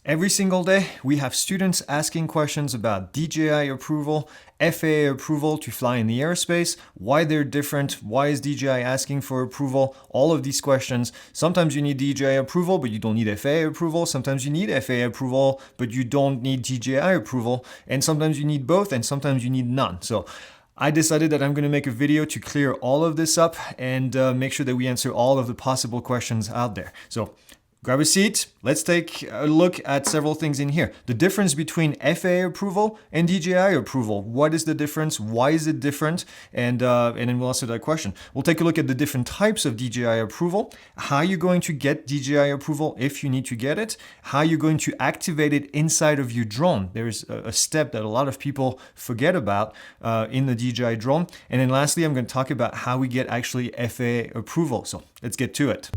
Every single day, we have students asking questions about DJI approval, FAA approval to fly in the airspace, why they're different, why is DJI asking for approval, all of these questions. Sometimes you need DJI approval, but you don't need FAA approval. Sometimes you need FAA approval, but you don't need DJI approval. And sometimes you need both, and sometimes you need none. So I decided that I'm going to make a video to clear all of this up and make sure that we answer all of the possible questions out there. So grab a seat. Let's take a look at several things in here. The difference between FAA approval and DJI approval. What is the difference? Why is it different? And then we'll answer that question. We'll take a look at the different types of DJI approval, how you're going to get DJI approval if you need to get it, how you're going to activate it inside of your drone. There's a step that a lot of people forget about in the DJI drone. And then lastly, I'm going to talk about how we get actually FAA approval. So let's get to it.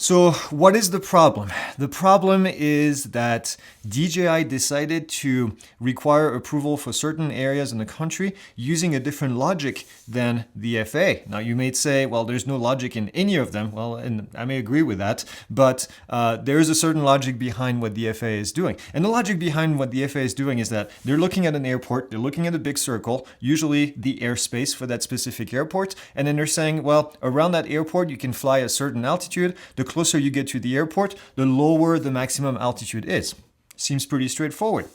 So what is the problem? The problem is that DJI decided to require approval for certain areas in the country using a different logic than the FAA. Now you may say, well, there's no logic in any of them. Well, and I may agree with that, but there is a certain logic behind what the FAA is doing. And the logic behind what the FAA is doing is that they're looking at an airport, they're looking at a big circle, usually the airspace for that specific airport, and then they're saying, well, around that airport you can fly a certain altitude. The closer you get to the airport, the lower the maximum altitude is. Seems pretty straightforward.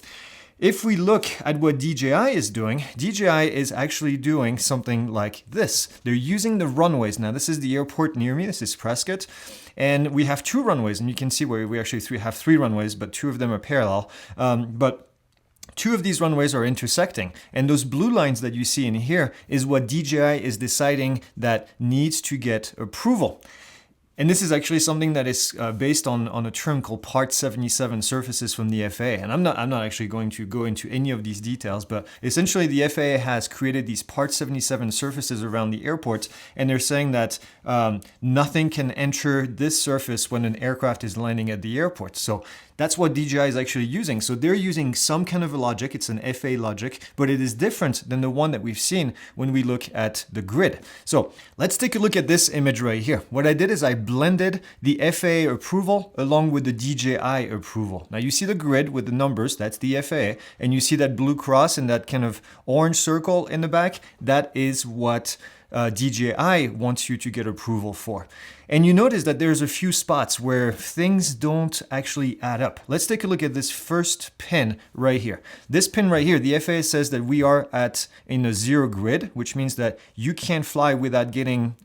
If we look at what DJI is doing, DJI is actually doing something like this. They're using the runways. Now, this is the airport near me. This is Prescott. And we have two runways. And you can see where we actually have three runways, but two of them are parallel. But two of these runways are intersecting, and those blue lines that you see in here is what DJI is deciding that needs to get approval. And this is actually something that is based on a term called Part 77 surfaces from the FAA. And I'm not actually going to go into any of these details, but essentially the FAA has created these Part 77 surfaces around the airport, and they're saying that nothing can enter this surface when an aircraft is landing at the airport. So that's what DJI is actually using. So they're using some kind of a logic. It's an FAA logic, but it is different than the one that we've seen when we look at the grid. So let's take a look at this image right here. What I did is I blended the FAA approval along with the DJI approval. Now you see the grid with the numbers, that's the FAA, and you see that blue cross and that kind of orange circle in the back. That is what DJI wants you to get approval for. And you notice that there's a few spots where things don't actually add up. Let's take a look at this first pin right here. This pin right here, the FAA says that we are in a zero grid, which means that you can't fly without getting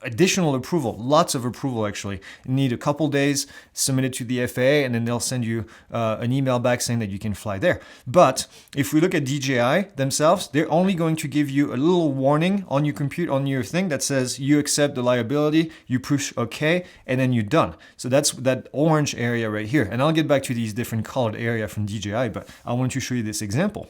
additional approval, lots of approval actually. You need a couple days, submit it to the FAA, and then they'll send you an email back saying that you can fly there. But if we look at DJI themselves, they're only going to give you a little warning on your computer, on your thing that says you accept the liability, you push OK, and then you're done. So that's that orange area right here. And I'll get back to these different colored area from DJI, but I want to show you this example.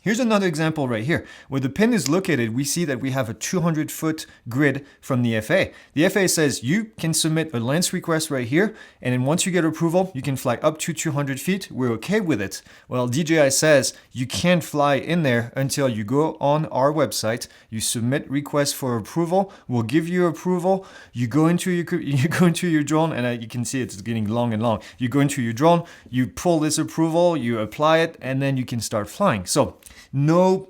Here's another example right here. Where the pin is located, we see that we have a 200-foot grid from the FAA. The FAA says you can submit a lance request right here, and then once you get approval, you can fly up to 200 feet. We're okay with it. Well, DJI says you can't fly in there until you go on our website, you submit requests for approval, we'll give you approval, you go into your drone, and you can see it's getting long and long. You go into your drone, you pull this approval, you apply it, and then you can start flying. So no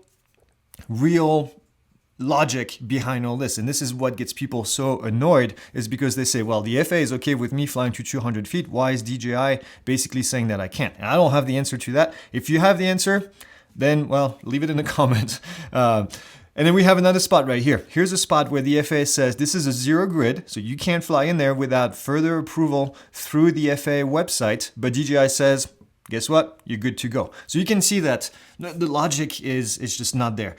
real logic behind all this. And this is what gets people so annoyed, is because they say, well, the FAA is okay with me flying to 200 feet. Why is DJI basically saying that I can't? And I don't have the answer to that. If you have the answer, then, well, leave it in the comments. And then we have another spot right here. Here's a spot where the FAA says this is a zero grid, so you can't fly in there without further approval through the FAA website. But DJI says, guess what? You're good to go. So you can see that the logic is just not there.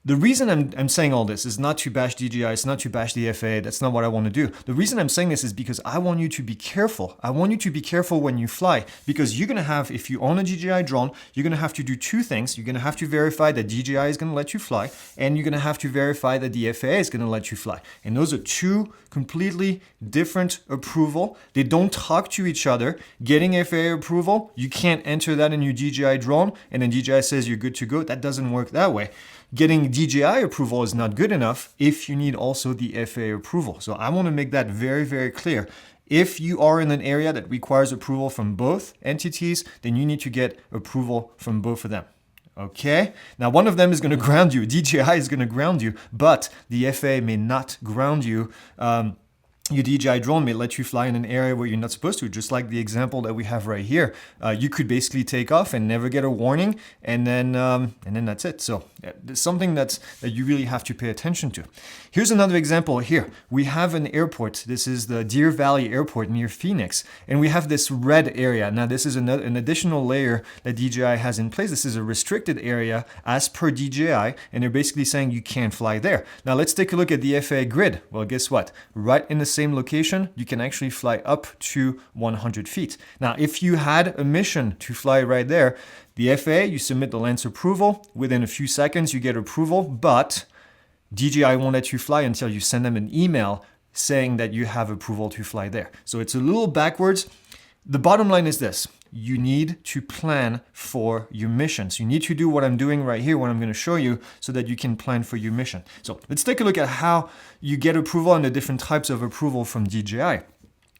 The reason I'm saying all this is not to bash DJI, it's not to bash the FAA, that's not what I want to do. The reason I'm saying this is because I want you to be careful. I want you to be careful when you fly, because you're going to have, if you own a DJI drone, you're going to have to do two things. You're going to have to verify that DJI is going to let you fly, and you're going to have to verify that the FAA is going to let you fly. And those are two completely different approval. They don't talk to each other. Getting FAA approval, you can't enter that in your DJI drone, and then DJI says you're good to go. That doesn't work that way. Getting DJI approval is not good enough if you need also the FAA approval. So I want to make that very, very clear. If you are in an area that requires approval from both entities, then you need to get approval from both of them. Okay, now one of them is going to ground you. DJI is going to ground you, but the FAA may not ground you. Your DJI drone may let you fly in an area where you're not supposed to, just like the example that we have right here. You could basically take off and never get a warning, and then that's it. So it's something that you really have to pay attention to. Here's another example here. We have an airport. This is the Deer Valley Airport near Phoenix, and we have this red area. Now this is an additional layer that DJI has in place. This is a restricted area as per DJI, and they're basically saying you can't fly there. Now let's take a look at the FAA grid. Well, guess what? Right in the same location, you can actually fly up to 100 feet. Now, if you had a mission to fly right there, the FAA, you submit the lance approval. Within a few seconds, you get approval, but DJI won't let you fly until you send them an email saying that you have approval to fly there. So it's a little backwards. The bottom line is this. You need to plan for your missions. You need to do what I'm doing right here, what I'm going to show you, so that you can plan for your mission. So let's take a look at how you get approval and the different types of approval from DJI.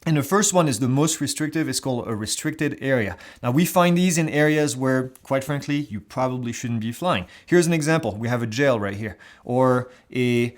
And the first one is the most restrictive. It's called a restricted area. Now we find these in areas where, quite frankly, you probably shouldn't be flying. Here's an example. We have a jail right here, or a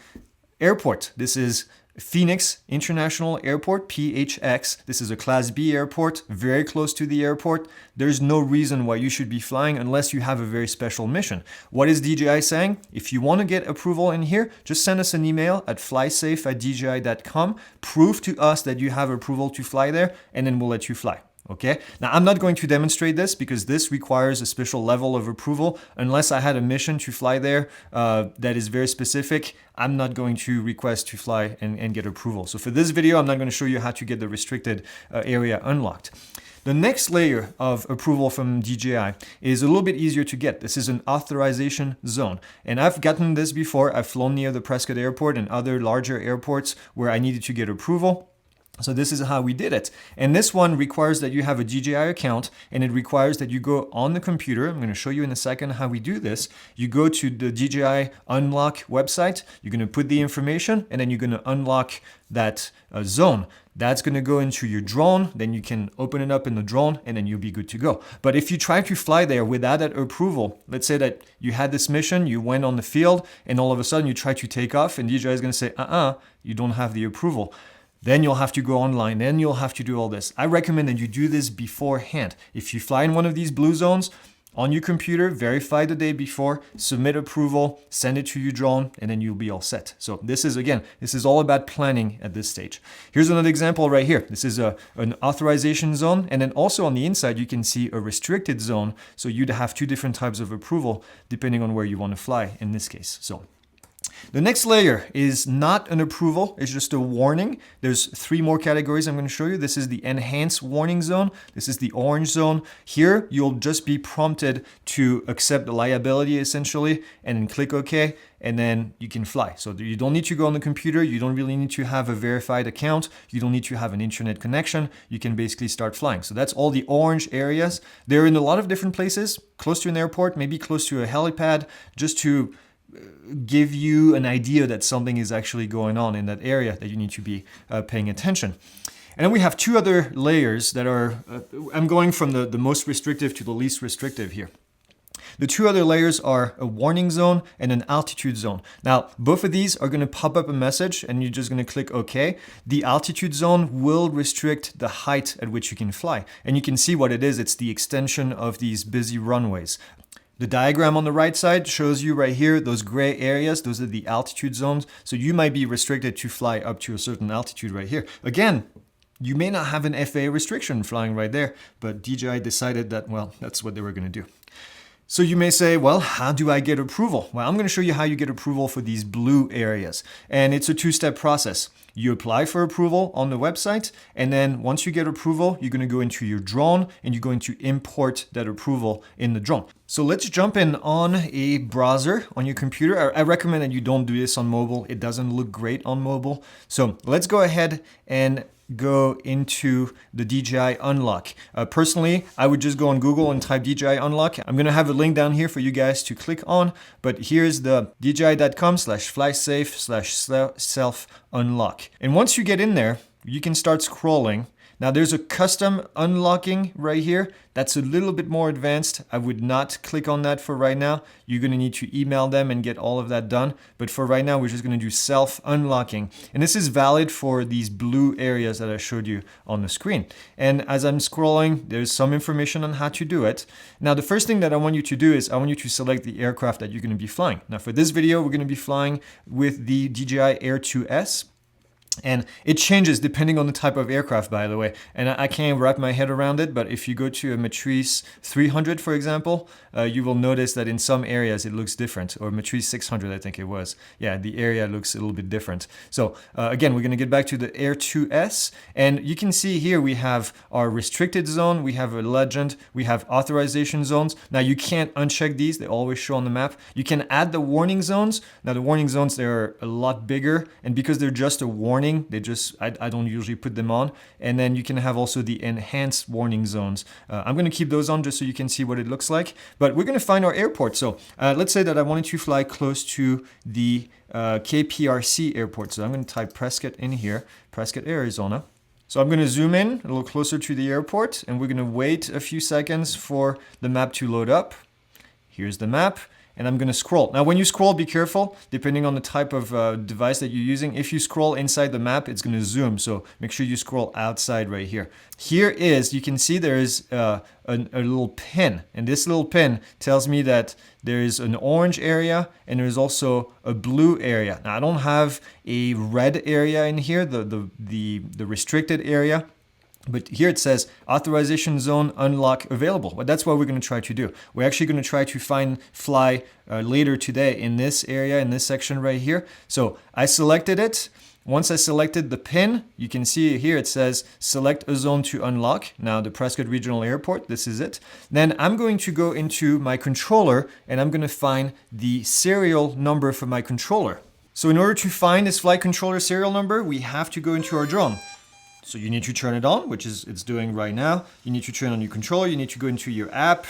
airport. This is Phoenix International Airport, PHX. This is a Class B airport, very close to the airport. There's no reason why you should be flying unless you have a very special mission. What is DJI saying? If you want to get approval in here, just send us an email at flysafe@dji.com. Prove to us that you have approval to fly there, and then we'll let you fly. Okay, now I'm not going to demonstrate this because this requires a special level of approval. Unless I had a mission to fly there that is very specific, I'm not going to request to fly and get approval. So for this video, I'm not going to show you how to get the restricted area unlocked. The next layer of approval from DJI is a little bit easier to get. This is an authorization zone. And I've gotten this before. I've flown near the Prescott Airport and other larger airports where I needed to get approval. So this is how we did it. And this one requires that you have a DJI account, and it requires that you go on the computer. I'm going to show you in a second how we do this. You go to the DJI Unlock website, you're going to put the information, and then you're going to unlock that zone. That's going to go into your drone, then you can open it up in the drone, and then you'll be good to go. But if you try to fly there without that approval, let's say that you had this mission, you went on the field, and all of a sudden you try to take off, and DJI is going to say, you don't have the approval. Then you'll have to go online, then you'll have to do all this. I recommend that you do this beforehand. If you fly in one of these blue zones, on your computer, verify the day before, submit approval, send it to your drone, and then you'll be all set. So this is all about planning at this stage. Here's another example right here. This is an authorization zone, and then also on the inside, you can see a restricted zone. So you'd have two different types of approval depending on where you want to fly in this case. So the next layer is not an approval, it's just a warning. There's three more categories I'm going to show you. This is the enhanced warning zone. This is the orange zone. Here, you'll just be prompted to accept the liability essentially, and then click OK, and then you can fly. So you don't need to go on the computer. You don't really need to have a verified account. You don't need to have an internet connection. You can basically start flying. So that's all the orange areas. They're in a lot of different places, close to an airport, maybe close to a helipad, just to give you an idea that something is actually going on in that area, that you need to be paying attention. And then we have two other layers that are, I'm going from the most restrictive to the least restrictive here. The two other layers are a warning zone and an altitude zone. Now, both of these are going to pop up a message and you're just going to click OK. The altitude zone will restrict the height at which you can fly. And you can see what it is. It's the extension of these busy runways. The diagram on the right side shows you right here, those gray areas, those are the altitude zones. So you might be restricted to fly up to a certain altitude right here. Again, you may not have an FAA restriction flying right there, but DJI decided that, well, that's what they were going to do. So you may say, well, how do I get approval? Well, I'm going to show you how you get approval for these blue areas. And it's a two-step process. You apply for approval on the website, and then once you get approval, you're going to go into your drone and you're going to import that approval in the drone. So let's jump in on a browser on your computer. I recommend that you don't do this on mobile. It doesn't look great on mobile. So let's go ahead and go into the DJI Unlock. Personally, I would just go on Google and type DJI Unlock. I'm going to have a link down here for you guys to click on, but here's the dji.com/flysafe/self-unlock. And once you get in there, you can start scrolling. Now there's a custom unlocking right here. That's a little bit more advanced. I would not click on that for right now. You're gonna need to email them and get all of that done. But for right now, we're just gonna do self-unlocking. And this is valid for these blue areas that I showed you on the screen. And as I'm scrolling, there's some information on how to do it. Now the first thing that I want you to do is I want you to select the aircraft that you're gonna be flying. Now for this video, we're gonna be flying with the DJI Air 2S. And it changes depending on the type of aircraft, by the way. And I can't wrap my head around it, but if you go to a Matrice 300, for example, you will notice that in some areas it looks different, or Matrice 600, I think it was. Yeah, the area looks a little bit different. So again, we're gonna get back to the Air 2S, and you can see here we have our restricted zone, we have a legend, we have authorization zones. Now you can't uncheck these, they always show on the map. You can add the warning zones. Now the warning zones, they're a lot bigger, and because they're just a warning, I don't usually put them on. And then you can have also the enhanced warning zones. I'm going to keep those on just so you can see what it looks like. But we're going to find our airport. So let's say that I wanted to fly close to the KPRC airport. So I'm going to type Prescott in here, Prescott, Arizona. So I'm going to zoom in a little closer to the airport, and we're going to wait a few seconds for the map to load up. Here's the map. And I'm going to scroll. Now, when you scroll, be careful, depending on the type of device that you're using. If you scroll inside the map, it's going to zoom. So make sure you scroll outside right here. Here is, you can see there is a little pin. And this little pin tells me that there is an orange area and there's also a blue area. Now, I don't have a red area in here, the restricted area. But here it says authorization zone unlock available. Well, that's what we're going to try to do. We're actually going to try to fly later today in this area, in this section right here. So I selected it. Once I selected the pin, you can see here it says select a zone to unlock. Now the Prescott Regional Airport, this is it. Then I'm going to go into my controller and I'm going to find the serial number for my controller. So in order to find this flight controller serial number, we have to go into our drone. So you need to turn it on, which is it's doing right now. You need to turn on your controller. You need to go into your app.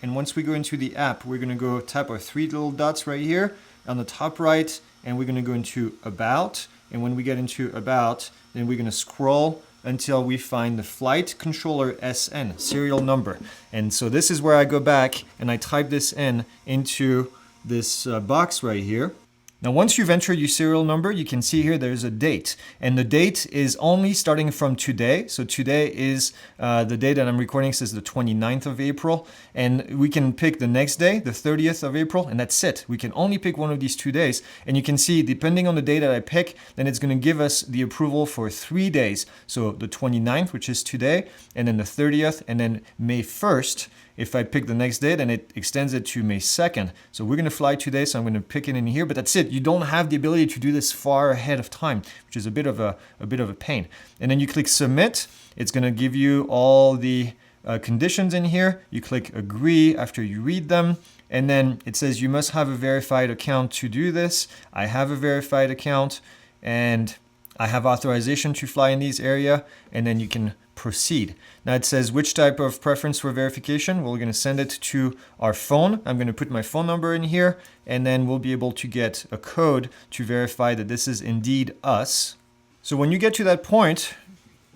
And once we go into the app, we're going to go tap our three little dots right here on the top right. And we're going to go into About. And when we get into About, then we're going to scroll until we find the flight controller SN, serial number. And so this is where I go back and I type this in into this box right here. Now, once you've entered your serial number, you can see here there's a date. And the date is only starting from today. So today is the day that I'm recording, says the 29th of April. And we can pick the next day, the 30th of April, and that's it. We can only pick one of these 2 days. And you can see, depending on the day that I pick, then it's going to give us the approval for 3 days. So the 29th, which is today, and then the 30th, and then May 1st. If I pick the next day, then it extends it to May 2nd. So we're going to fly today, so I'm going to pick it in here, but that's it. You don't have the ability to do this far ahead of time, which is a bit of a pain. And then you click submit. It's going to give you all the conditions in here. You click agree after you read them. And then it says you must have a verified account to do this. I have a verified account and I have authorization to fly in these area, and then you can proceed. Now it says which type of preference for verification. We're going to send it to our phone. I'm going to put my phone number in here, and then we'll be able to get a code to verify that this is indeed us. So when you get to that point,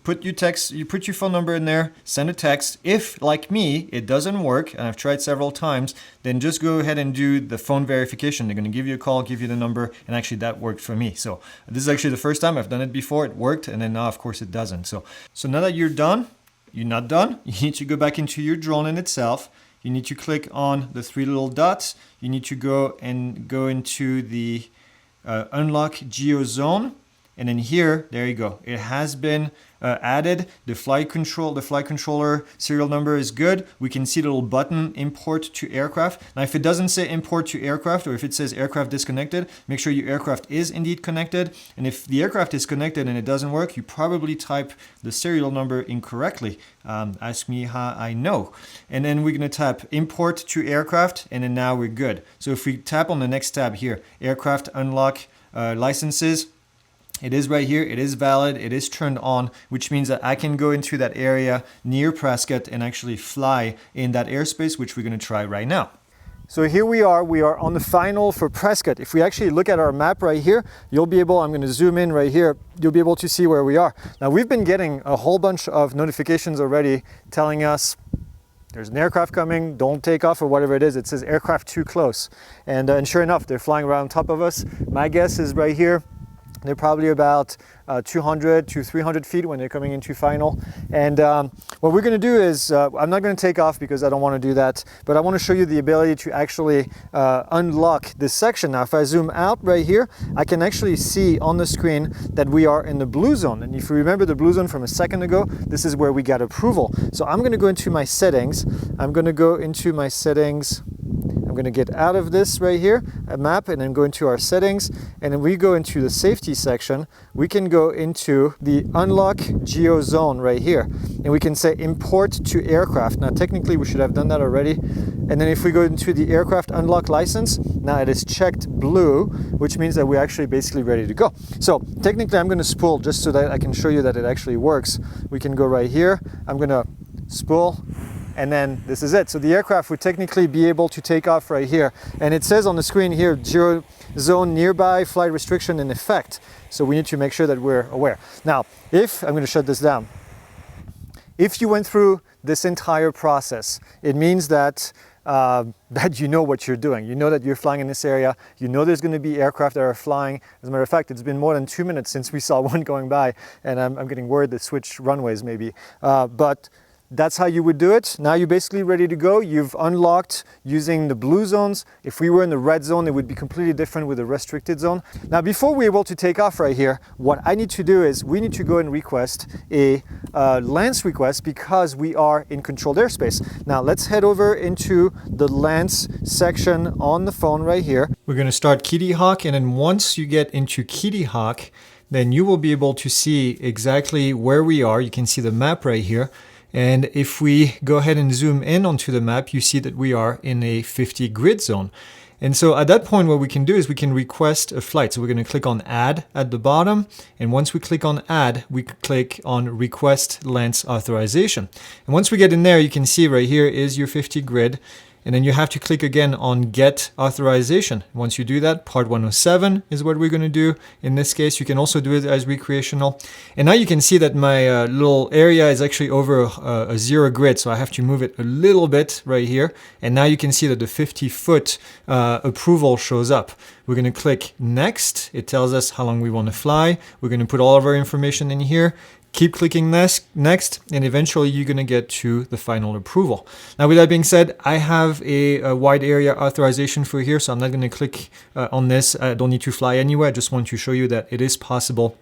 put your phone number in there, send a text. If, like me, it doesn't work, and I've tried several times, then just go ahead and do the phone verification. They're going to give you a call, give you the number, and actually that worked for me. So this is actually the first time I've done it before. It worked, and then now, of course, it doesn't. So now that you're done, you're not done. You need to go back into your drone in itself. You need to click on the three little dots. You need to go into the unlock geo zone. And then here, there you go. It has been added. The flight controller serial number is good. We can see the little button, import to aircraft. Now, if it doesn't say import to aircraft, or if it says aircraft disconnected, make sure your aircraft is indeed connected. And if the aircraft is connected and it doesn't work, you probably type the serial number incorrectly. Ask me how I know. And then we're gonna tap import to aircraft, and then now we're good. So if we tap on the next tab here, aircraft unlock licenses, it is right here, it is valid, it is turned on, which means that I can go into that area near Prescott and actually fly in that airspace, which we're going to try right now. So here we are on the final for Prescott. If we actually look at our map right here, you'll be able, I'm going to zoom in right here, you'll be able to see where we are. Now we've been getting a whole bunch of notifications already telling us there's an aircraft coming, don't take off or whatever it is. It says aircraft too close. And sure enough, they're flying around top of us. My guess is right here, they're probably about 200 to 300 feet when they're coming into final. And what we're going to do is, I'm not going to take off because I don't want to do that, but I want to show you the ability to actually unlock this section. Now, if I zoom out right here, I can actually see on the screen that we are in the blue zone. And if you remember the blue zone from a second ago, this is where we got approval. So I'm going to go into my settings. I'm going to go into my settings. I'm going to get out of this right here, a map, and then go into our settings. And then we go into the safety section. We can go into the unlock geo zone right here. And we can say import to aircraft. Now, technically, we should have done that already. And then if we go into the aircraft unlock license, now it is checked blue, which means that we're actually basically ready to go. So technically, I'm going to spool just so that I can show you that it actually works. We can go right here. I'm going to spool. And then this is it. So the aircraft would technically be able to take off right here. And it says on the screen here, geo zone nearby, flight restriction in effect. So we need to make sure that we're aware. Now, I'm going to shut this down. If you went through this entire process, it means that that you know what you're doing. You know that you're flying in this area. You know there's going to be aircraft that are flying. As a matter of fact, it's been more than 2 minutes since we saw one going by, and I'm getting worried they switched runways maybe. But that's how you would do it. Now you're basically ready to go. You've unlocked using the blue zones. If we were in the red zone, it would be completely different with the restricted zone. Now, before we're able to take off right here, what I need to do is we need to go and request a LANC request because we are in controlled airspace. Now, let's head over into the LANC section on the phone right here. We're going to start Kitty Hawk, and then once you get into Kitty Hawk, then you will be able to see exactly where we are. You can see the map right here. And if we go ahead and zoom in onto the map, you see that we are in a 50 grid zone. And so at that point, what we can do is we can request a flight. So we're going to click on Add at the bottom. And once we click on Add, we click on Request LANC Authorization. And once we get in there, you can see right here is your 50 grid. And then you have to click again on Get Authorization. Once you do that, Part 107 is what we're going to do. In this case, you can also do it as recreational. And now you can see that my little area is actually over a 0 grid. So I have to move it a little bit right here. And now you can see that the 50-foot approval shows up. We're going to click Next. It tells us how long we want to fly. We're going to put all of our information in here. Keep clicking next, and eventually you're going to get to the final approval. Now, with that being said, I have a wide area authorization for here, so I'm not going to click on this. I don't need to fly anywhere. I just want to show you that it is possible.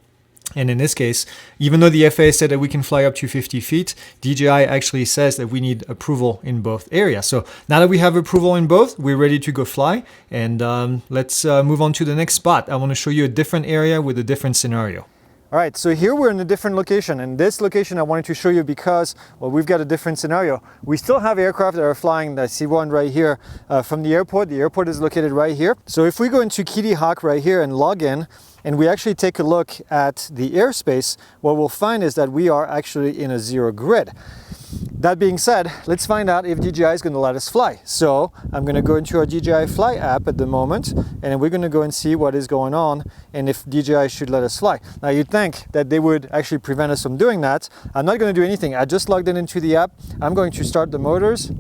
And in this case, even though the FAA said that we can fly up to 50 feet, DJI actually says that we need approval in both areas. So now that we have approval in both, we're ready to go fly. And let's move on to the next spot. I want to show you a different area with a different scenario. All right, so here we're in a different location, and this location I wanted to show you because, well, we've got a different scenario. We still have aircraft that are flying. I see one right here from the airport. The airport is located right here. So if we go into Kitty Hawk right here and log in, and we actually take a look at the airspace, what we'll find is that we are actually in a 0 grid. That being said, let's find out if DJI is going to let us fly. So I'm going to go into our DJI Fly app at the moment, and we're going to go and see what is going on and if DJI should let us fly. Now, you'd think that they would actually prevent us from doing that. I'm not going to do anything. I just logged in into the app. I'm going to start the motors.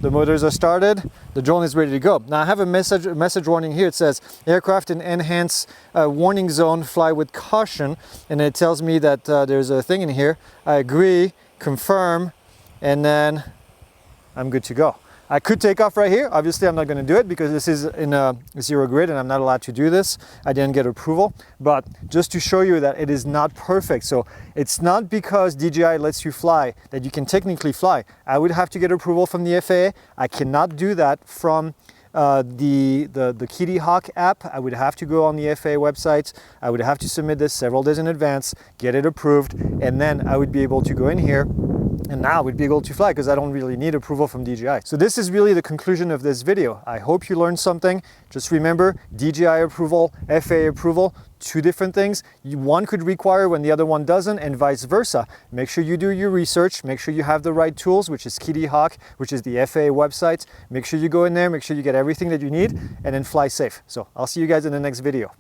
The motors are started. The drone is ready to go. Now I have a message warning here. It says aircraft in enhanced warning zone, fly with caution. And it tells me that there's a thing in here. I agree, confirm, and then I'm good to go. I could take off right here. Obviously, I'm not going to do it because this is in a 0 grid and I'm not allowed to do this. I didn't get approval, but just to show you that it is not perfect. So it's not because DJI lets you fly that you can technically fly. I would have to get approval from the FAA. I cannot do that from the Kitty Hawk app. I would have to go on the FAA website. I would have to submit this several days in advance, get it approved, and then I would be able to go in here And now we'd be able to fly because I don't really need approval from DJI. So this is really the conclusion of this video. I hope you learned something. Just remember, DJI approval, FAA approval, two different things. One could require when the other one doesn't, and vice versa. Make sure you do your research. Make sure you have the right tools, which is Kitty Hawk, which is the FAA website. Make sure you go in there, make sure you get everything that you need, and then fly safe. So I'll see you guys in the next video.